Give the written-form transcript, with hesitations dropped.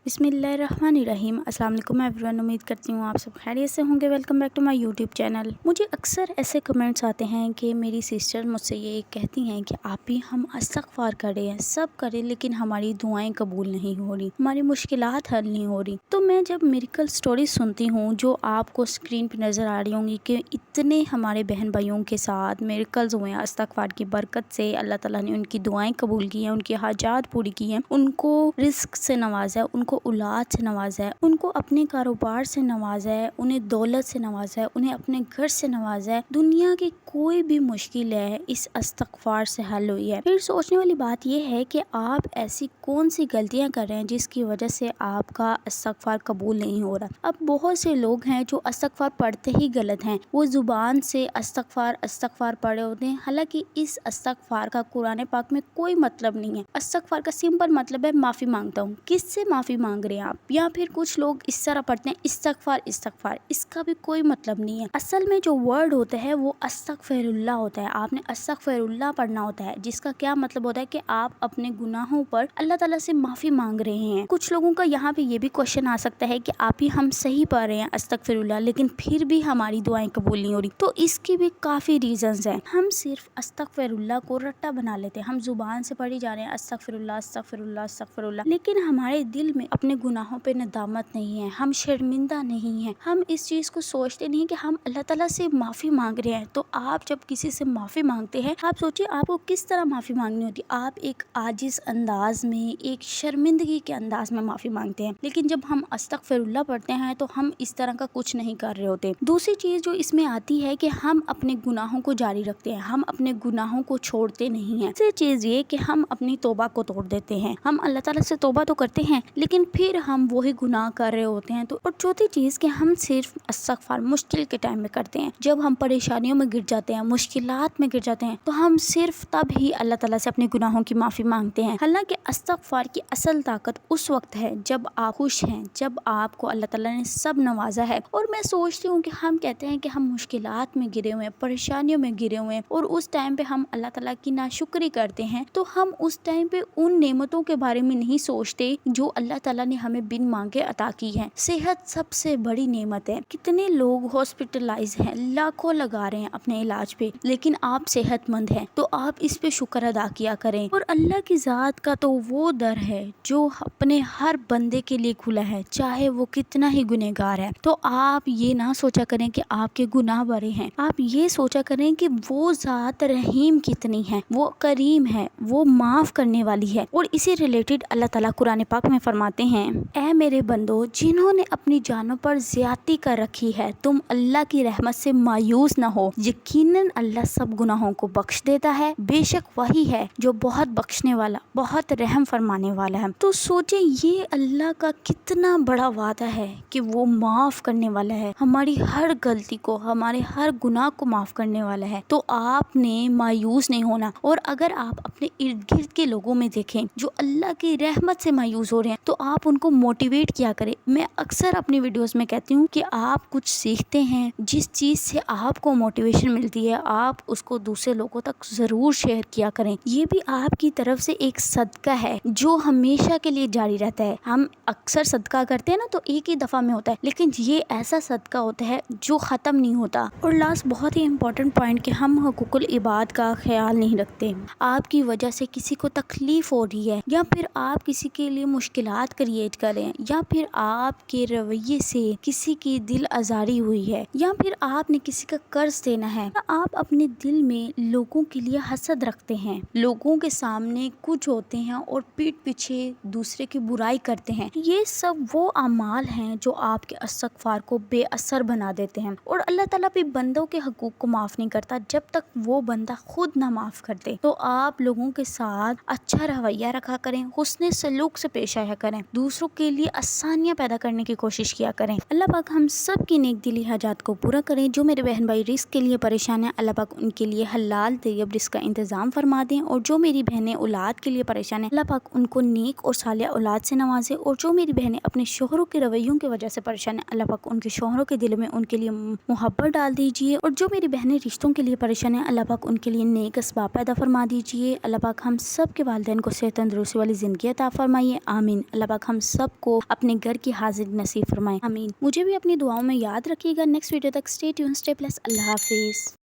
बिस्मिल्लाहिर्रहमानिर्रहीम। अस्सलाम वालेकुम एवरीवन। उम्मीद करती हूँ आप सब खैरियत से होंगे। Welcome back to my YouTube channel. मुझे अक्सर ऐसे कमेंट्स आते हैं कि मेरी सिस्टर मुझसे ये कहती हैं कि आप ही हम इस्तग़फ़ार करें, सब करें, लेकिन हमारी दुआएं कबूल नहीं हो रही, हमारी मुश्किलात हल नहीं हो रही। तो मैं जब मिरेकल स्टोरी सुनती हूँ जो आपको स्क्रीन पर नज़र आ रही होंगी कि इतने हमारे बहन भाइयों के साथ मिरेकल्स हुए हैं, इस्तग़फ़ार की बरकत से अल्लाह ताला ने उनकी दुआएं कबूल की हैं, उनकी हाजात पूरी की हैं, उनको रिस्क से नवाजा है, उनको औलाद से नवाजा है, उनको अपने कारोबार से नवाजा है, उन्हें दौलत से नवाजा है, उन्हें अपने घर से नवाजा है। दुनिया की कोई भी मुश्किल है इस इस्तग़फ़ार से हल हुई है। फिर सोचने वाली बात यह है कि आप ऐसी कौन सी गलतियां कर रहे हैं जिसकी वजह से आपका इस्तग़फ़ार कबूल नहीं हो रहा। अब बहुत से लोग हैं जो इस्तग़फ़ार पढ़ते ही गलत हैं, वो ज़ुबान से इस्तग़फ़ार इस्तग़फ़ार पढ़े होते हैं, हालांकि इस इस्तग़फ़ार का कुरान पाक में कोई मतलब नहीं है। इस्तग़फ़ार का सिंपल मतलब है माफ़ी मांगता हूँ। किससे माफ़ी मांग रहे हैं आप? या फिर कुछ लोग इस तरह पढ़ते हैं इस्तग़फ़ार इस्तग़फ़ार, इसका भी कोई मतलब नहीं है। असल में जो वर्ड होता है वो अस्तग़फ़िरुल्लाह होता है। आपने अस्तग़फ़िरुल्लाह पढ़ना होता है, जिसका क्या मतलब होता है कि आप अपने गुनाहों पर अल्लाह ताला से माफ़ी मांग रहे हैं। कुछ लोगों का यहाँ पे ये भी क्वेश्चन आ सकता है कि आप ही हम सही पढ़ रहे हैं अस्तग़फ़िरुल्लाह, लेकिन फिर भी हमारी दुआएं कबूल नहीं हो रही। तो इसकी भी काफ़ी रीज़न्स हैं। हम सिर्फ अस्तग़फ़िरुल्लाह को रट्टा बना लेते हैं, हम जुबान से पढ़ी जा रहे हैं अस्तग़फ़िरुल्लाह अस्तग़फ़िरुल्लाह अस्तग़फ़िरुल्लाह, लेकिन हमारे दिल में अपने गुनाहों पे नदामत नहीं है, हम शर्मिंदा नहीं हैं, हम इस चीज़ को सोचते नहीं कि हम अल्लाह ताला से माफ़ी मांग रहे हैं। तो आप जब किसी से माफ़ी मांगते हैं, आप सोचिए आपको किस तरह माफ़ी मांगनी होती है। आप एक आजिज़ अंदाज में, एक शर्मिंदगी के अंदाज में माफ़ी मांगते हैं, लेकिन जब हम अस्तग़फ़िरुल्लाह पढ़ते हैं तो हम इस तरह का कुछ नहीं कर रहे होते। दूसरी चीज़ जो इसमें आती है कि हम अपने गुनाहों को जारी रखते हैं, हम अपने गुनाहों को छोड़ते नहीं हैं। तीसरी चीज़ ये कि हम अपनी तौबा को तोड़ देते हैं। हम अल्लाह ताला से तौबा तो करते हैं, लेकिन फिर हम वही गुनाह कर रहे होते हैं। तो और चौथी चीज़ कि हम सिर्फ इस्तग़फ़ार मुश्किल के टाइम में करते हैं, जब हम परेशानियों में गिर जाते हैं, मुश्किलात में गिर जाते हैं, तो हम सिर्फ तब ही अल्लाह ताला से अपने गुनाहों की माफ़ी मांगते हैं। हालांकि इस्तग़फ़ार की असल ताकत उस वक्त है जब आप खुश हैं, जब आपको अल्लाह ताला ने सब नवाजा है। और मैं सोचती हूँ कि हम कहते हैं कि हम मुश्किलात में गिरे हुए हैं, परेशानियों में गिरे हुए हैं, और उस टाइम पे हम अल्लाह ताला की नाशुक्री करते हैं, तो हम उस टाइम पे उन नेमतों के बारे में नहीं सोचते जो अल्लाह ताला ने हमें बिन मांगे अता की है। सेहत सबसे बड़ी नेमत है। कितने लोग हॉस्पिटलाइज हैं, लाखों लगा रहे हैं अपने इलाज पे, लेकिन आप सेहतमंद हैं, तो आप इस पे शुक्र अदा किया करें। और अल्लाह की ज़ात का तो वो दर है जो अपने हर बंदे के लिए खुला है, चाहे वो कितना ही गुनहगार है। तो आप ये ना सोचा करें कि आपके गुनाह बड़े हैं, आप ये सोचा करें कि वो ज़ात रहीम कितनी है, वो करीम है, वो माफ़ करने वाली है। और इसी रिलेटेड अल्लाह ताला कुरान पाक में फरमाते हैं, ऐ मेरे बंदो, जिन्होंने अपनी जानों पर ज्यादती कर रखी है, तुम अल्लाह की रहमत से मायूस न हो, यकीनन अल्लाह सब गुनाहों को बख्श देता है, बेशक वही है जो बहुत बख्शने वाला, बहुत रहम फरमाने वाला है। तो सोचे ये अल्लाह का कितना बड़ा वादा है कि वो माफ़ करने वाला है, हमारी हर गलती को, हमारे हर गुनाह को माफ़ करने वाला है। तो आपने मायूस नहीं होना। और अगर आप अपने इर्द गिर्द के लोगों में देखें जो अल्लाह की रहमत से मायूस हो रहे हैं, तो आप उनको मोटिवेट किया करें। मैं अक्सर अपनी वीडियोस में कहती हूँ कि आप कुछ सीखते हैं, जिस चीज़ से आपको मोटिवेशन मिलती है, आप उसको दूसरे लोगों तक ज़रूर शेयर किया करें। ये भी आपकी तरफ से एक सदका है जो हमेशा के लिए जारी रहता है। हम अक्सर सदका करते हैं ना, तो एक ही दफ़ा में होता है, लेकिन ये ऐसा सदका होता है जो ख़त्म नहीं होता। और लास्ट बहुत ही इम्पोर्टेंट पॉइंट कि हम हुकूकुल इबाद का ख्याल नहीं रखते। आपकी वजह से किसी को तकलीफ़ हो रही है, या फिर आप किसी के लिए मुश्किलात क्रिएट करें, या फिर आपके रवैये से किसी की दिल आज़ारी हुई है, या फिर आपने किसी का कर्ज देना है, या आप अपने दिल में लोगों के लिए हसद रखते हैं, लोगों के सामने कुछ होते हैं और पीठ पीछे दूसरे की बुराई करते हैं, ये सब वो अमाल हैं जो आपके इस्तग़फ़ार को बेअसर बना देते हैं। और अल्लाह ताला भी बंदों के हकूक़ को माफ़ नहीं करता जब तक वो बंदा खुद ना माफ़ कर दे। तो आप लोगों के साथ अच्छा रवैया रखा करें, हुस्ने सलूक से पेश आया करें, दूसरों के लिए आसानियाँ पैदा करने की कोशिश किया करें। अल्लाह पाक हम सब की नेक दिली हाजात को पूरा करें। जो मेरे बहन भाई रिस्क के लिए परेशान हैं, अल्लाह पाक उनके लिए हलाल तैयब रिस्क का इंतज़ाम फरमा दें। और जो मेरी बहनें औलाद के लिए परेशान हैं, अल्लाह पाक उनको नेक और सालिया औलाद से नवाजे। और जो मेरी बहनें अपने शोहरों के रवैयों की वजह से परेशान हैं, अल्लाह पाक उनके शोहरों के दिल में उनके लिए मोहब्बत डाल दीजिए। और जो मेरी बहनें रिश्तों के लिए परेशान हैं, अल्लाह पाक उनके लिए नेक असबाब पैदा फरमा दीजिए। अल्लाह पाक हम सब के वालिदैन को सेहत तंदुरुस्ती वाली ज़िंदगी अता फरमाइए, आमीन। अल्लाह پاک ہم سب کو اپنے گھر کی حاضر نصیب فرمائے، آمین۔ مجھے بھی اپنی دعاؤں میں یاد رکھیے گا۔ نیکسٹ ویڈیو تک اسٹے ٹیون، اسٹے بلیسڈ، اللہ حافظ۔